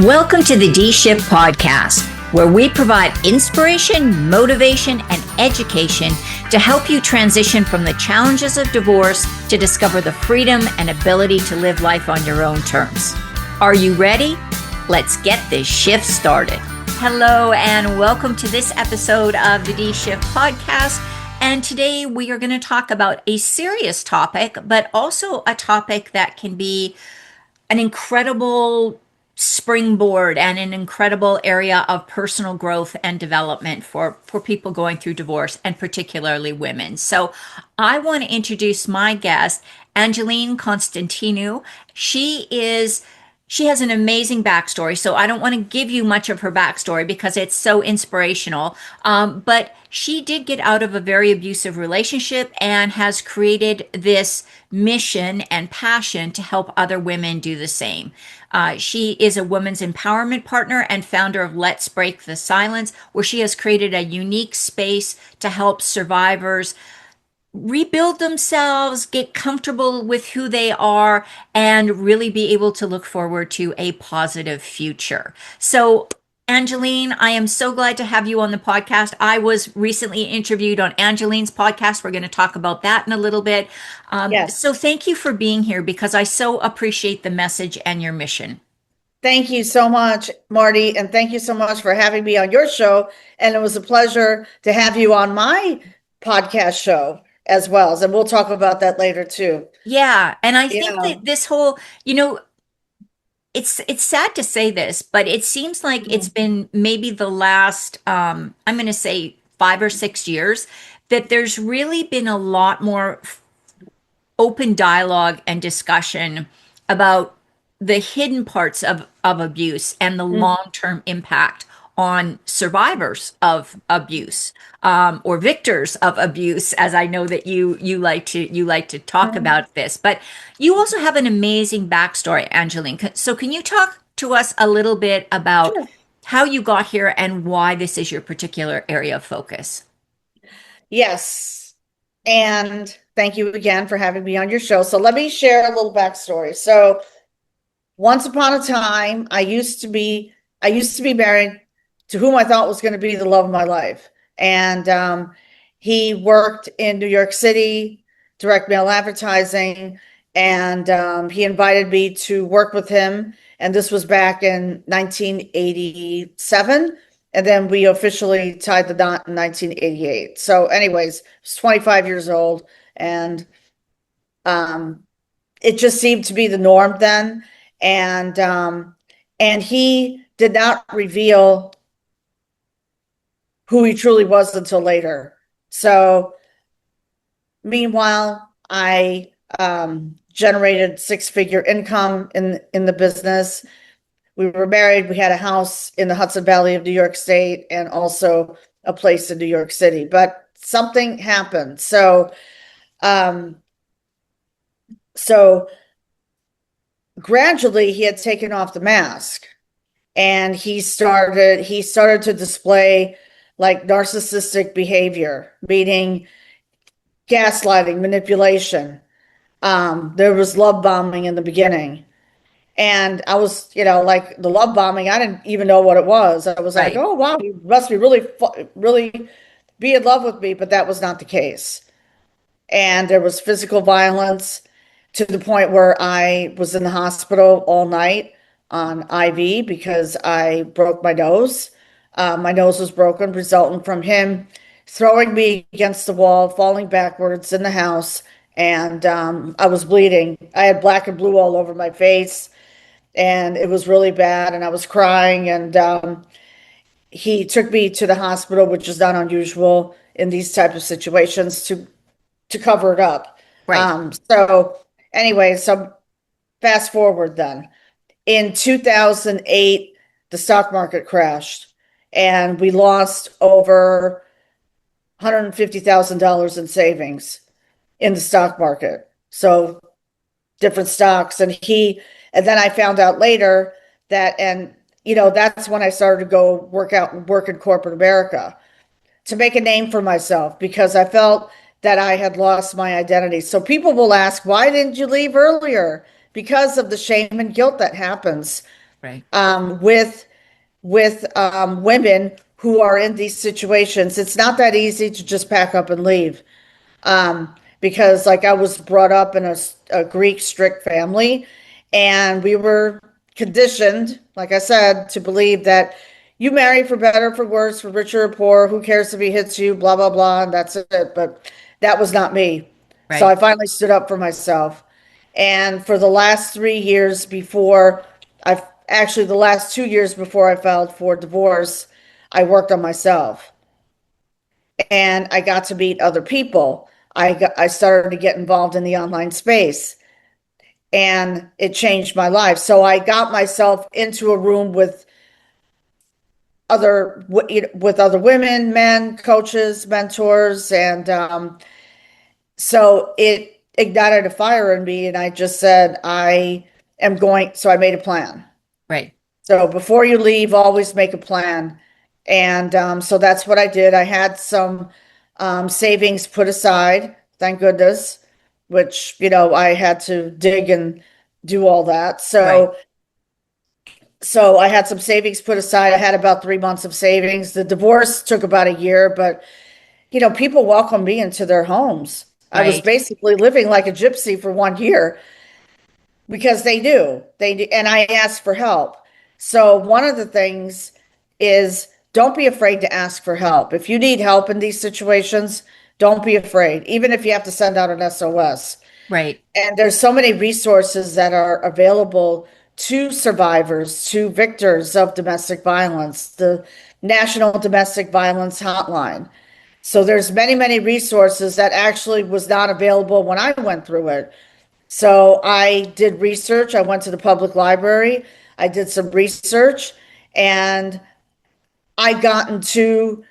Welcome to the D-Shift podcast, where we provide inspiration, motivation, and education to help you transition from the challenges of divorce to discover the freedom and ability to live life on your own terms. Are you ready? Let's get this shift started. Hello, and welcome to this episode of the D-Shift podcast. And today we are going to talk about a serious topic, but also a topic that can be an incredible springboard and an incredible area of personal growth and development for people going through divorce, and particularly women. So I want to introduce my guest, Angeline Constantinou. She has an amazing backstory, so I don't want to give you much of her backstory because it's so inspirational. But she did get out of a very abusive relationship and has created this mission and passion to help other women do the same. She is a women's empowerment partner and founder of Let's Break the Silence, where she has created a unique space to help survivors rebuild themselves, get comfortable with who they are, and really be able to look forward to a positive future. So, Angeline, I am so glad to have you on the podcast. I was recently interviewed on Angeline's podcast. We're going to talk about that in a little bit. Yes. So thank you for being here because I so appreciate the message and your mission. Thank you so much, Marty. And thank you so much for having me on your show. And it was a pleasure to have you on my podcast show as well. And we'll talk about that later too. Yeah. And I think that this whole, it's sad to say this, but it seems like it's been maybe the last, I'm going to say 5 or 6 years, that there's really been a lot more open dialogue and discussion about the hidden parts of abuse and the long-term impact on survivors of abuse, or victors of abuse, as I know that you like to talk about this. But you also have an amazing backstory, Angeline. So can you talk to us a little bit about how you got here and why this is your particular area of focus? Yes. And thank you again for having me on your show. So let me share a little backstory. So once upon a time, I used to be married to whom I thought was going to be the love of my life. And he worked in New York City, direct mail advertising, and he invited me to work with him. And this was back in 1987. And then we officially tied the knot in 1988. So anyways, I was 25 years old. And it just seemed to be the norm then. And he did not reveal who he truly was until later. So meanwhile, I generated 6-figure income in the business. We were married. We had a house in the Hudson Valley of New York State and also a place in New York City. But something happened. So gradually he had taken off the mask, and he started to display like narcissistic behavior, meaning gaslighting, manipulation. There was love bombing in the beginning. And I was, like the love bombing, I didn't even know what it was. I was like, oh, wow, he must be really be in love with me. But that was not the case. And there was physical violence to the point where I was in the hospital all night on IV because I broke my nose. My nose was broken, resulting from him throwing me against the wall, falling backwards in the house, and I was bleeding. I had black and blue all over my face, and it was really bad, and I was crying, and he took me to the hospital, which is not unusual in these type of situations, to cover it up. Right. So fast forward then. In 2008, the stock market crashed, and we lost over $150,000 in savings in the stock market. So different stocks. And then I found out later that, that's when I started to go work in corporate America to make a name for myself, because I felt that I had lost my identity. So people will ask, why didn't you leave earlier? Because of the shame and guilt that happens Right. with women who are in these situations. It's not that easy to just pack up and leave. Because like I was brought up in a Greek strict family, and we were conditioned, like I said, to believe that you marry for better, for worse, for richer or poor, who cares if he hits you, blah, blah, blah, and that's it. But that was not me. So I Right. finally stood up for myself. And for the last 3 years before I actually the last 2 years before I filed for divorce, I worked on myself and I got to meet other people. I started to get involved in the online space and it changed my life. So I got myself into a room with other women, men, coaches, mentors, and so it ignited a fire in me. And I just said, I am going. So I made a plan. Right. So before you leave, always make a plan. And so that's what I did. I had some savings put aside, thank goodness, which, I had to dig and do all that. Right. So I had some savings put aside. I had about 3 months of savings. The divorce took about a year, but, people welcomed me into their homes. I was Right. basically living like a gypsy for 1 year because they do, and I asked for help. So one of the things is don't be afraid to ask for help. If you need help in these situations, don't be afraid, even if you have to send out an SOS. Right. And there's so many resources that are available to survivors, to victors of domestic violence, the National Domestic Violence Hotline. So there's many, many resources that actually was not available when I went through it. So I did research. I went to the public library. I did some research and I got into,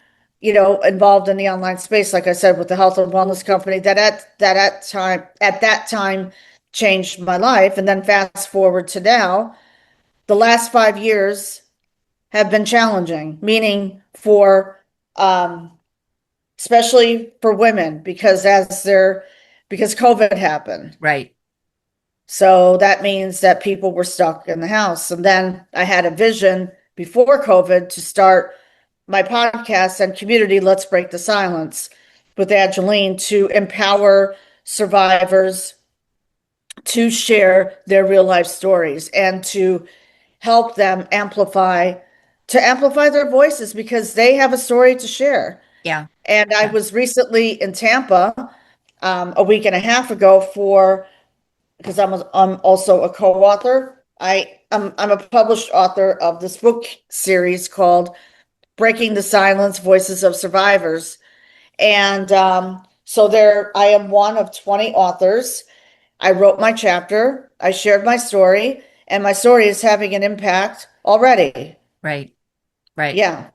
involved in the online space, like I said, with the health and wellness company that at that time changed my life. And then fast forward to now, the last 5 years have been challenging, meaning um, especially for women, because COVID happened. Right. So that means that people were stuck in the house. And then I had a vision before COVID to start my podcast and community, Let's Break the Silence, with Angeline, to empower survivors to share their real life stories and to help them amplify their voices because they have a story to share. Yeah. And I Yeah. was recently in Tampa a week and a half ago for because I'm also a co-author. I'm a published author of this book series called Breaking the Silence: Voices of Survivors. And so there I am one of 20 authors. I wrote my chapter, I shared my story, and my story is having an impact already. Right. Right. Yeah.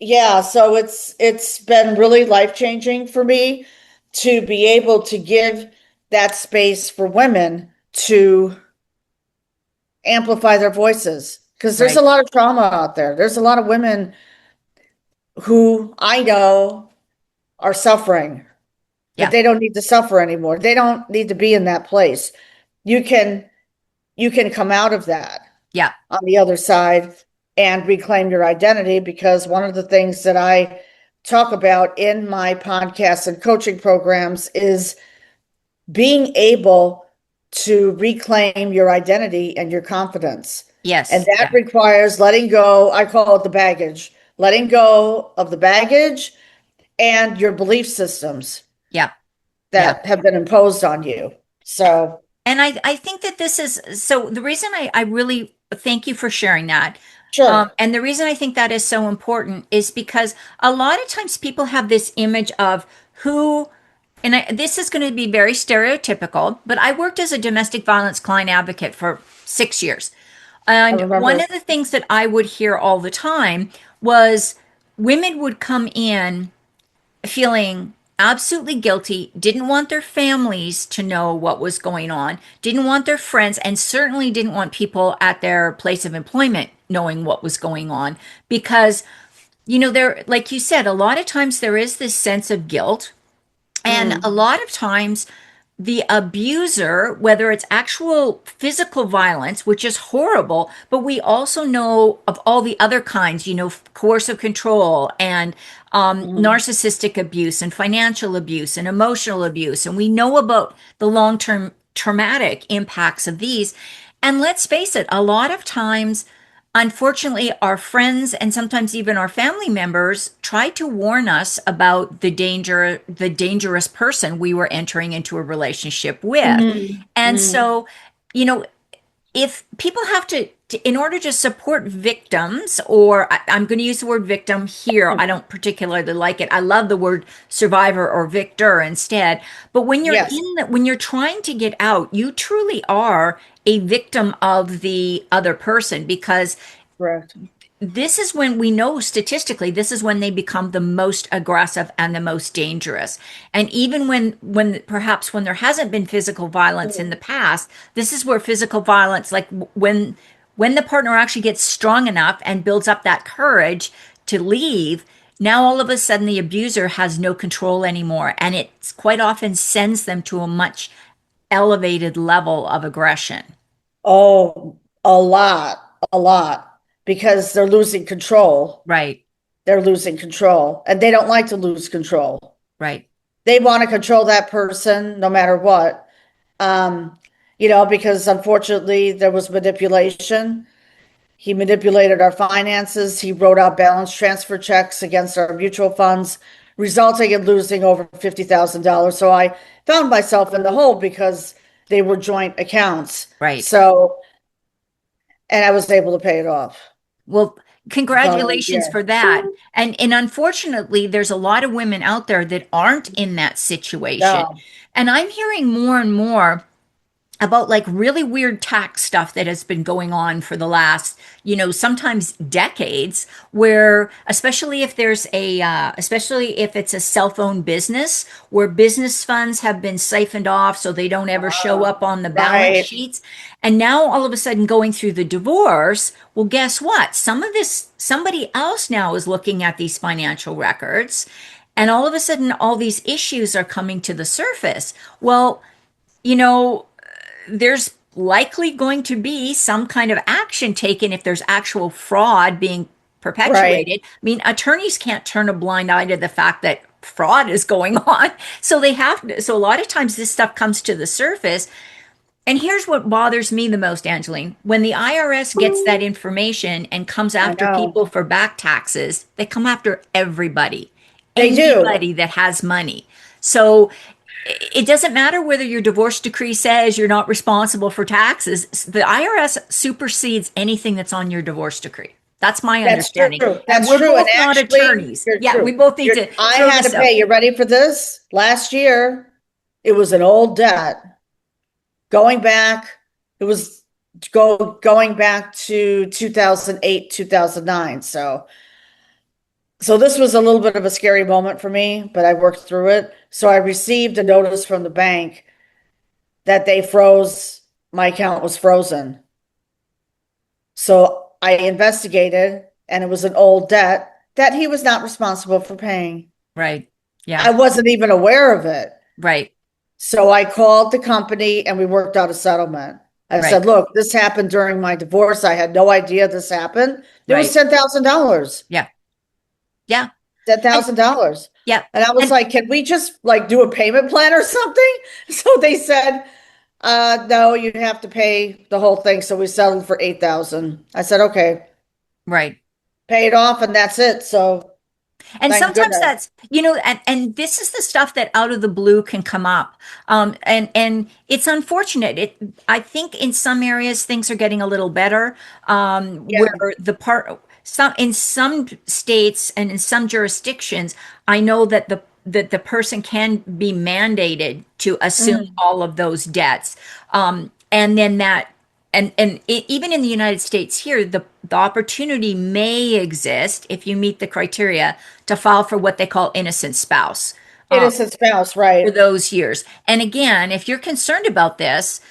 Yeah. So it's been really life-changing for me to be able to give that space for women to amplify their voices because there's a Right. lot of trauma out there. There's a lot of women who I know are suffering, but Yeah. they don't need to suffer anymore. They don't need to be in that place. You can you can come out of that Yeah. on the other side and reclaim your identity because one of the things that I talk about in my podcasts and coaching programs is being able to reclaim your identity and your confidence. And Yes. that Yeah. requires letting go. I call it the baggage, letting go of the baggage and your belief systems Yeah. Yeah. that have been imposed on you. So, And I think that this is so the reason I really thank you for sharing that. sure. And the reason I think that is so important is because a lot of times people have this image of who, and this is going to be very stereotypical, but I worked as a domestic violence client advocate for 6 years. I And one remember. of the things that I would hear all the time was women would come in feeling absolutely guilty, didn't want their families to know what was going on, didn't want their friends, and certainly didn't want people at their place of employment knowing what was going on because there, like you said, a lot of times there is this sense of guilt, and Mm, a lot of times the abuser, whether it's actual physical violence, which is horrible, but we also know of all the other kinds, coercive control and Mhm. narcissistic abuse and financial abuse and emotional abuse. And we know about the long-term traumatic impacts of these. And let's face it, a lot of times, unfortunately, our friends and sometimes even our family members try to warn us about the dangerous person we were entering into a relationship with. Mhm. And Mhm. so, you know, if people have in order to support victims, or I'm going to use the word victim here, I don't particularly like it. I love the word survivor or victor instead. But Yes, when you're trying to get out, you truly are a victim of the other person, because correct. this is when we know statistically this is when they become the most aggressive and the most dangerous. And even when perhaps when there hasn't been physical violence in the past, this is where physical violence, like when the partner actually gets strong enough and builds up that courage to leave, now all of a sudden the abuser has no control anymore, and it quite often sends them to a much elevated level of aggression. Oh, a lot, because they're losing control. Right, They're losing control, and they don't like to lose control. right, They want to control that person no matter what. Um, because unfortunately there was manipulation. He manipulated our finances. He wrote out balance transfer checks against our mutual funds, resulting in losing over $50,000. So I found myself in the hole because they were joint accounts. right. So, and I was able to pay it off Well, the following congratulations year. for that. And unfortunately, there's a lot of women out there that aren't in that situation. No, And I'm hearing more and more about like really weird tax stuff that has been going on for the last, sometimes decades, where especially if there's especially if it's a cell phone business, where business funds have been siphoned off so they don't ever show up on the balance right. sheets. And now all of a sudden going through the divorce, well, guess what? Somebody else now is looking at these financial records. And all of a sudden, all these issues are coming to the surface. Well, you know, there's likely going to be some kind of action taken if there's actual fraud being Right. perpetuated. I mean, attorneys can't turn a blind eye to the fact that fraud is going on. So they have to, so a lot of times this stuff comes to the surface. And here's what bothers me the most, Angeline. When the IRS gets that information and comes I after know. people for back taxes, they come after everybody, They do. anybody that has money. So it doesn't matter whether your divorce decree says you're not responsible for taxes. The IRS supersedes anything that's on your divorce decree. That's my That's understanding. true. And That's we're true. And both not actually, attorneys. you're Yeah, we true. both need to I throw had to this pay. out. You ready for this? Last year, it was an old debt. Going back, it was going back to 2008, 2009. So this was a little bit of a scary moment for me, but I worked through it. So I received a notice from the bank that they froze, my account was frozen. So I investigated, and it was an old debt that he was not responsible for paying. Right. I Yeah. wasn't even aware of it. Right. So I called the company and we worked out a settlement. I Right. said, look, this happened during my divorce. I had no idea this happened. It was Right. $10,000. Yeah. Yeah. And $10,000. yeah. And I was And like, can we just like do a payment plan or something? So they said, no, you have to pay the whole thing. So we settled for 8,000. I said, okay, right. pay it off and that's it. So And thank sometimes goodness. that's, and this is the stuff that out of the blue can come up. And it's unfortunate. I think in some areas things are getting a little better, Yeah. where in some states and in some jurisdictions, I know that the person can be mandated to assume Mhm. all of those debts. And then even in the United States here, the opportunity may exist if you meet the criteria to file for what they call innocent spouse Innocent spouse, for right? those years. And again, if you're concerned about this,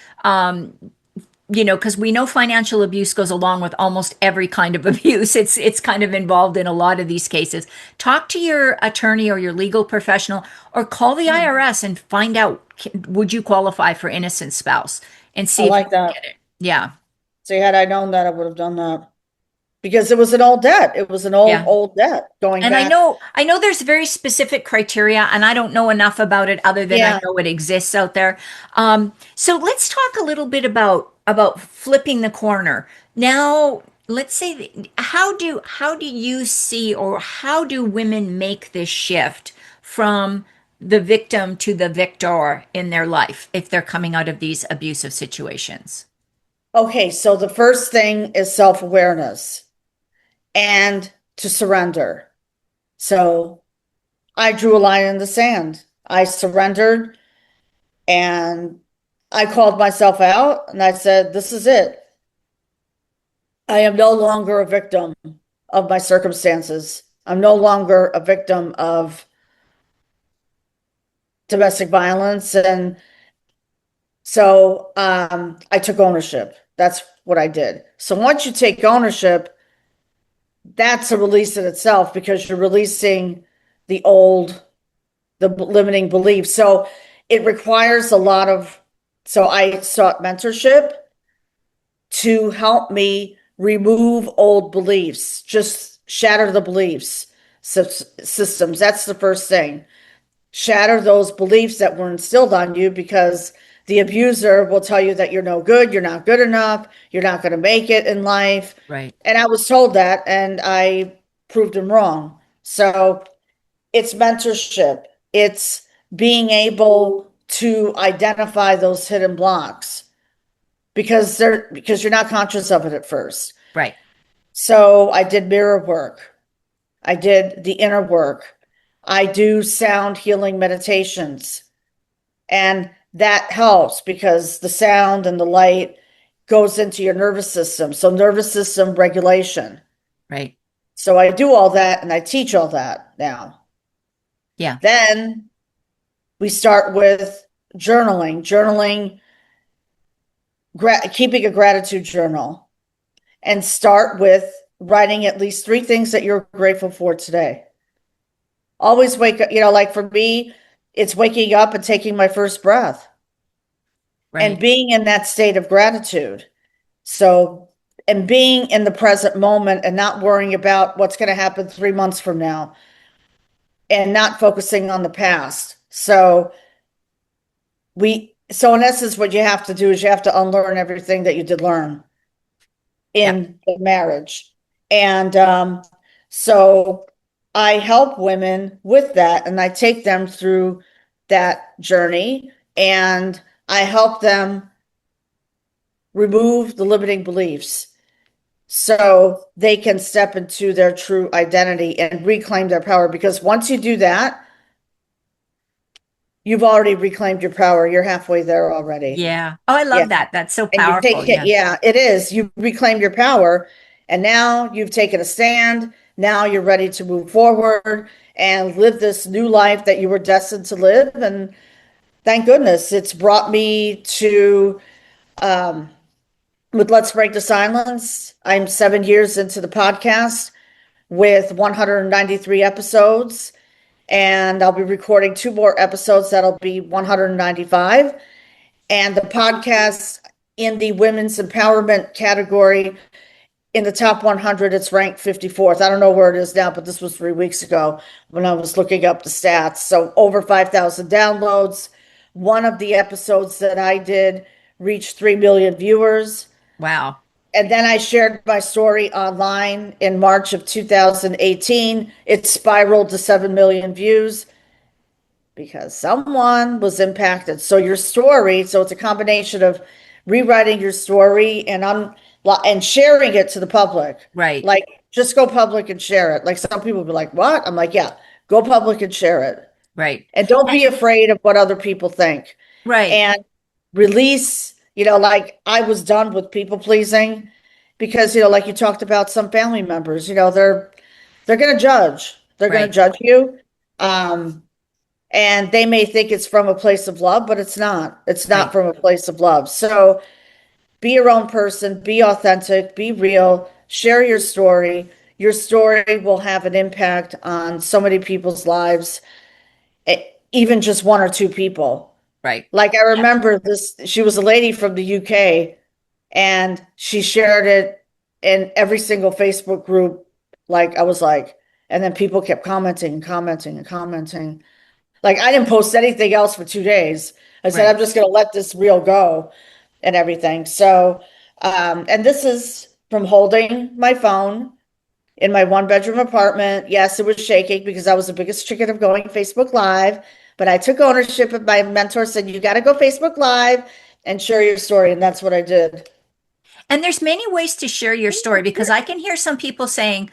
because we know financial abuse goes along with almost every kind of abuse. It's kind of involved in a lot of these cases. Talk to your attorney or your legal professional, or call the IRS and find out, would you qualify for innocent spouse, and I see if you like can that. get it. Yeah. See, had I known that, I would have done that because it was an old debt. It was an old, Yeah. old debt going And back. I know there's very specific criteria, and I don't know enough about it other than I Yeah. know it exists out there. So let's talk a little bit about flipping the corner. Now, let's say, how do you see, or how do women make this shift from the victim to the victor in their life if they're coming out of these abusive situations? Okay. So the first thing is self-awareness and to surrender. So I drew a line in the sand. I surrendered and I called myself out and I said, this is it. I am no longer a victim of my circumstances. I'm no longer a victim of domestic violence. And so I took ownership. That's what I did. So once you take ownership, that's a release in itself because you're releasing the old, the limiting beliefs. So it requires a lot of, so I sought mentorship to help me remove old beliefs, just shatter the beliefs systems. That's the first thing. Shatter those beliefs that were instilled on you because the abuser will tell you that you're no good, you're not good enough, you're not going to make it in life. Right. And I was told that and I proved him wrong. So it's mentorship, it's being able to identify those hidden blocks because you're not conscious of it at first. Right. So I did mirror work. I did the inner work. I do sound healing meditations. And that helps because the sound and the light goes into your nervous system. So nervous system regulation. Right. So I do all that and I teach all that now. Yeah. Then we start with journaling, keeping a gratitude journal, and start with writing at least three things that you're grateful for today. Always wake up, like for me, it's waking up and taking my first breath and Right. being in that state of gratitude. So, and being in the present moment and not worrying about what's going to happen 3 months from now and not focusing on the past. So in essence, what you have to do is you have to unlearn everything that you did learn Yeah. in the marriage. And so I help women with that and I take them through that journey and I help them remove the limiting beliefs so they can step into their true identity and reclaim their power. Because once you do that, you've already reclaimed your power. You're halfway there already. Yeah. Oh, I Yeah. love that. That's so And you powerful. take it, Yeah. yeah, it is. You reclaim your power, and now you've taken a stand. Now you're ready to move forward and live this new life that you were destined to live. And thank goodness it's brought me to, with Let's Break the Silence. I'm 7 years into the podcast with 193 episodes, and I'll be recording two more episodes that'll be 195. And the podcast in the women's empowerment category in the top 100, it's ranked 54th. I don't know where it is now, but this was 3 weeks ago when I was looking up the stats. So over 5,000 downloads. One of the episodes that I did reached 3 million viewers. Wow. And then I shared my story online in March of 2018. It spiraled to 7 million views because someone was impacted. So your story, so it's a combination of rewriting your story and sharing it to the public. Right. Like just go public and share it. Like some people be like, "What?" I'm like, "Yeah, go public and share it." Right. And don't be afraid of what other people think. Right. And release, like I was done with people pleasing because, like you talked about some family members, they're going to judge. They're going to Right. judge you. And they may think it's from a place of love, but it's not. It's not Right. from a place of love. So be your own person, be authentic, be real, share your story. Your story will have an impact on so many people's lives, even just one or two people. Right. Like I Yeah. remember this, she was a lady from the UK and she shared it in every single Facebook group. Like I was like, and then people kept commenting and commenting and commenting. Like I didn't post anything else for 2 days. I said, Right. I'm just going to let this reel go and everything. So, and this is from holding my phone in my one bedroom apartment. Yes, it was shaking because I was the biggest chicken of going Facebook Live, but I took ownership of my mentor said, you got to go Facebook Live and share your story. And that's what I did. And there's many ways to share your story because I can hear some people saying,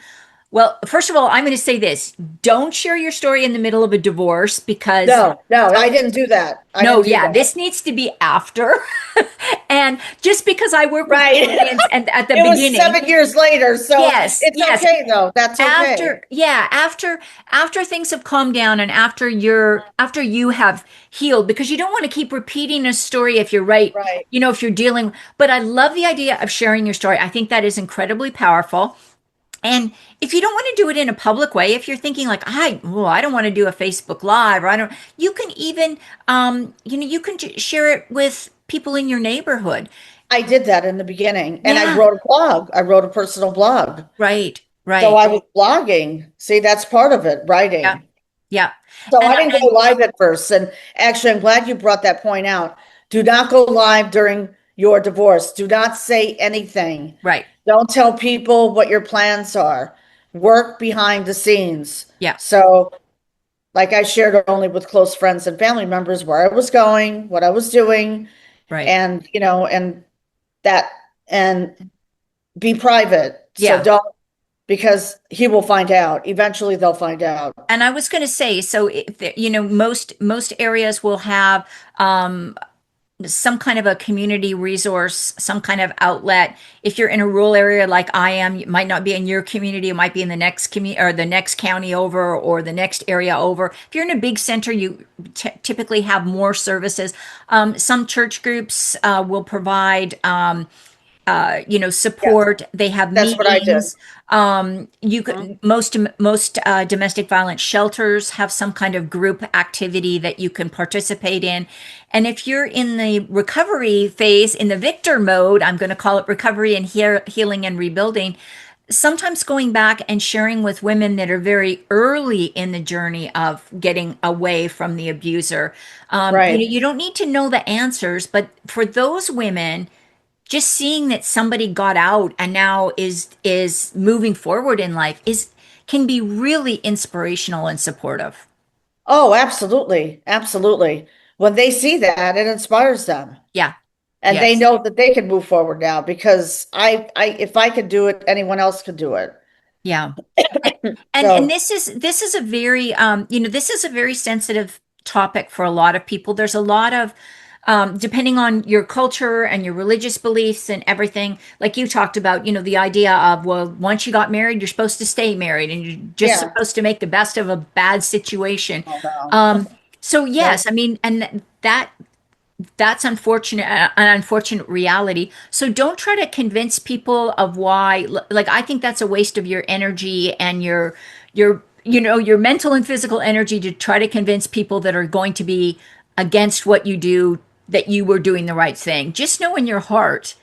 well, first of all, I'm going to say this. Don't share your story in the middle of a divorce because No, no, I didn't do that. I no, didn't do yeah, that. this needs to be after. And just because I work with Right. clients and at the It was beginning, 7 years later, so yes, it's yes, okay though. That's okay. after things have calmed down and after you have healed, because you don't want to keep repeating a story if you're right, Right. if you're dealing, but I love the idea of sharing your story. I think that is incredibly powerful. And if you don't want to do it in a public way, if you're thinking like, I don't want to do a Facebook Live, or I don't, you can even, you can share it with people in your neighborhood. I did that in the beginning and I Yeah, wrote a blog. I wrote a personal blog. right, So right. I was blogging. See, that's part of it, Yeah, writing. yeah. So And I didn't go live at first. And actually, I'm glad you brought that point out. Do not go live during your divorce. Do not say anything. right. Don't tell people what your plans are. Work behind the scenes. Yeah, So, like I shared only with close friends and family members where I was going, what I was doing, right. and and that and be private. So Yeah. don't because he will find out. Eventually they'll find out. And I was going to say, so if most areas will have some kind of a community resource, some kind of outlet. If you're in a rural area like I am, it might not be in your community, it might be in the next community or the next county over or the next area over. If you're in a big center, you typically have more services. Some church groups will provide Yes, support. They have that's what I did. meetings. You Mhm. could most domestic violence shelters have some kind of group activity that you can participate in. And if you're in the recovery phase, in the victor mode, I'm going to call it recovery and healing and rebuilding. Sometimes going back and sharing with women that are very early in the journey of getting away from the abuser. Right. You don't need to know the answers, but for those women, just seeing that somebody got out and now is moving forward in life is can be really inspirational and supportive. Oh, absolutely. Absolutely. When they see that, it inspires them. Yeah. And they Yes. know that they can move forward now because if I could do it, anyone else could do it. Yeah. And So this is a very this is a very sensitive topic for a lot of people. There's a lot of depending on your culture and your religious beliefs and everything, like you talked about, the idea of, well, once you got married, you're supposed to stay married and you're just yeah. supposed to make the best of a bad situation. Oh, no. So No. yes, I mean, and that's unfortunate, an unfortunate reality. So don't try to convince people of why. Like, I think that's a waste of your energy and your mental and physical energy to try to convince people that are going to be against what you do that you were doing the right thing. Just know in your heart,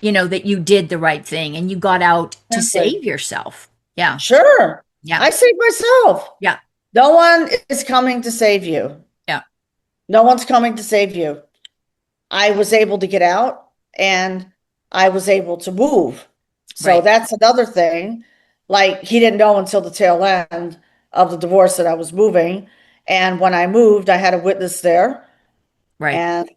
that you did the right thing and you got out to Exactly. save yourself. Yeah. Sure. Yeah. I saved myself. Yeah. No one is coming to save you. Yeah. No one's coming to save you. I was able to get out and I was able to move. So Right. that's another thing. Like he didn't know until the tail end of the divorce that I was moving. And when I moved, I had a witness there. Right. And,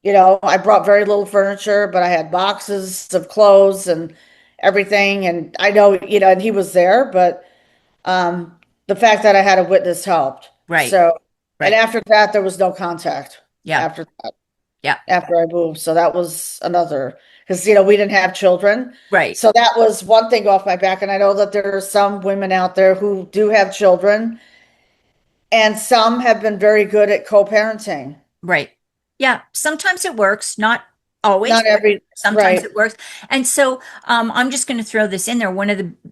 I brought very little furniture, but I had boxes of clothes and everything. And I know, and he was there, but the fact that I had a witness helped. Right. So, and Right. after that, there was no contact Yeah. after that, Yeah. after I moved. So that was another, because, we didn't have children. Right. So that was one thing off my back. And I know that there are some women out there who do have children, and some have been very good at co-parenting. Right. Yeah. Sometimes it works, not always Not works. every, Sometimes right, it works. And so I'm just going to throw this in there.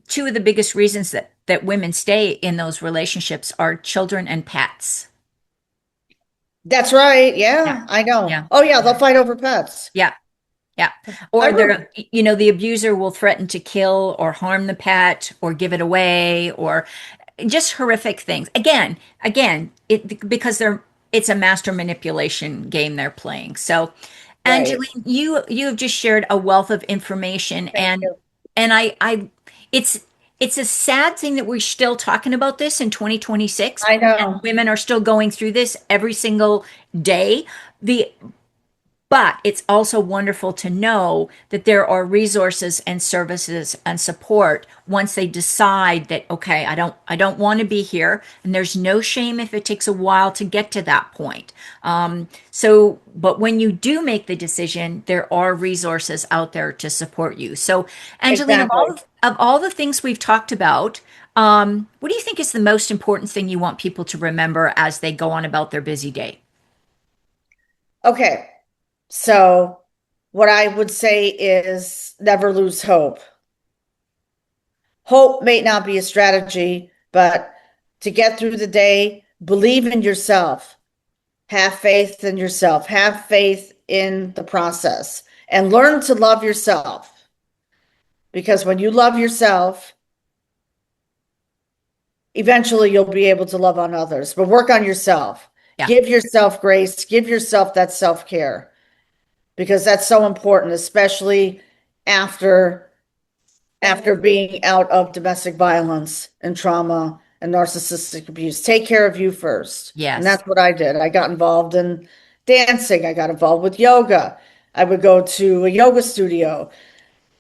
Two of the biggest reasons that women stay in those relationships are children and pets. that's right. Yeah. Yeah, I know. Yeah. Oh yeah, they'll Yeah. fight over pets. Yeah. Yeah. I Or remember. the abuser will threaten to kill or harm the pet or give it away or just horrific things. Because it's a master manipulation game they're playing. So, Right. Angeline, you have just shared a wealth of information, Thank you. and it's it's a sad thing that we're still talking about this in 2026, I and know. women are still going through this every single day. The But it's also wonderful to know that there are resources and services and support once they decide that, okay, I don't want to be here. And there's no shame if it takes a while to get to that point. But when you do make the decision, there are resources out there to support you. So, Angeline, Exactly. of all the things we've talked about, what do you think is the most important thing you want people to remember as they go on about their busy day? Okay. So what I would say is never lose hope. Hope may not be a strategy, but to get through the day, believe in yourself. Have faith in yourself. Have faith in the process and learn to love yourself. Because when you love yourself, eventually you'll be able to love on others, but work on yourself. Yeah. Give yourself grace, give yourself that self-care because that's so important, especially after being out of domestic violence and trauma and narcissistic abuse. Take care of you first. And Yes. that's what I did. I got involved in dancing. I got involved with yoga. I would go to a yoga studio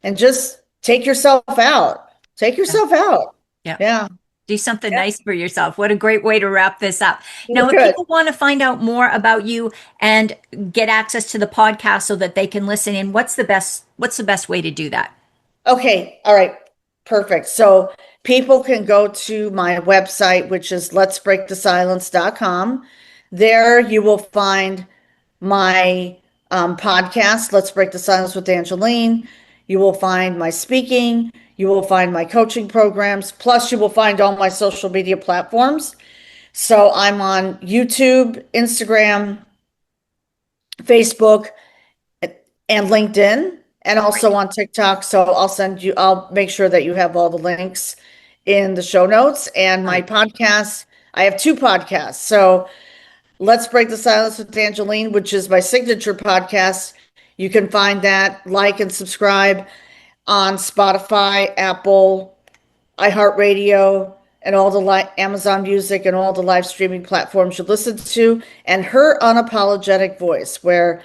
and just take yourself out. Take Yeah. yourself out. Yeah. Yeah. Do something Yeah. nice for yourself. What a great way to wrap this up. Now, if Good. people want to find out more about you and get access to the podcast so that they can listen in, what's the best way to do that? Okay. All right. Perfect. So people can go to my website, which is letsbreakthesilence.com. There you will find my podcast, Let's Break the Silence with Angeline. You will find my speaking. You will find my coaching programs. Plus, you will find all my social media platforms. So I'm on YouTube, Instagram, Facebook, and LinkedIn, and also on TikTok. So I'll make sure that you have all the links in the show notes. And my Great. podcast, I have two podcasts. So Let's Break the Silence with Angeline, which is my signature podcast. You can find that, like and subscribe on Spotify, Apple, iHeartRadio, and all the Amazon Music and all the live streaming platforms you listen to. And Her Unapologetic Voice, where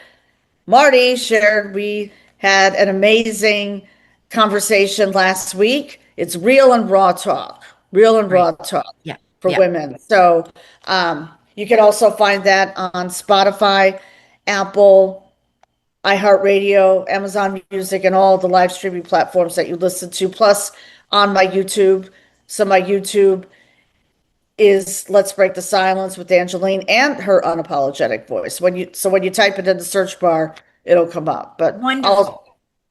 Marty shared we had an amazing conversation last week. It's real and Great. raw talk Yeah. for Yeah. women. So you can also find that on Spotify, Apple, iHeartRadio, Amazon Music, and all the live streaming platforms that you listen to, plus on my YouTube. So my YouTube is Let's Break the Silence with Angeline and Her Unapologetic Voice. When you type it in the search bar, it'll come up. But Wonderful.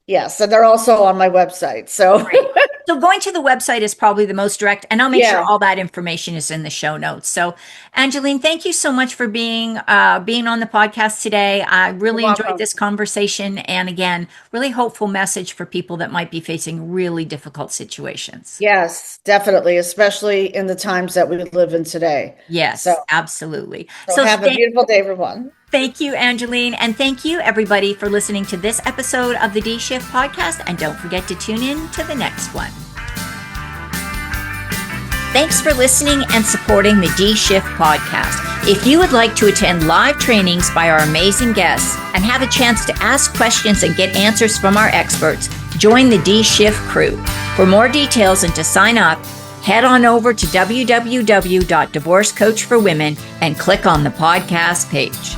yes, and they're also on my website. So Great. So going to the website is probably the most direct, and I'll make sure yeah, all that information is in the show notes. So, Angeline, thank you so much for being on the podcast today. I you're really enjoyed welcome. this conversation, and again, really hopeful message for people that might be facing really difficult situations. Yes, definitely, especially in the times that we live in today. So, Yes, absolutely. so So have a beautiful day, everyone. thank you, Angeline, and thank you everybody for listening to this episode of the D Shift podcast. And don't forget to tune in to the next one. Thanks for listening and supporting the D Shift podcast. If you would like to attend live trainings by our amazing guests and have a chance to ask questions and get answers from our experts, join the D Shift crew. For more details and to sign up, head on over to www.divorcecoachforwomen and click on the podcast page.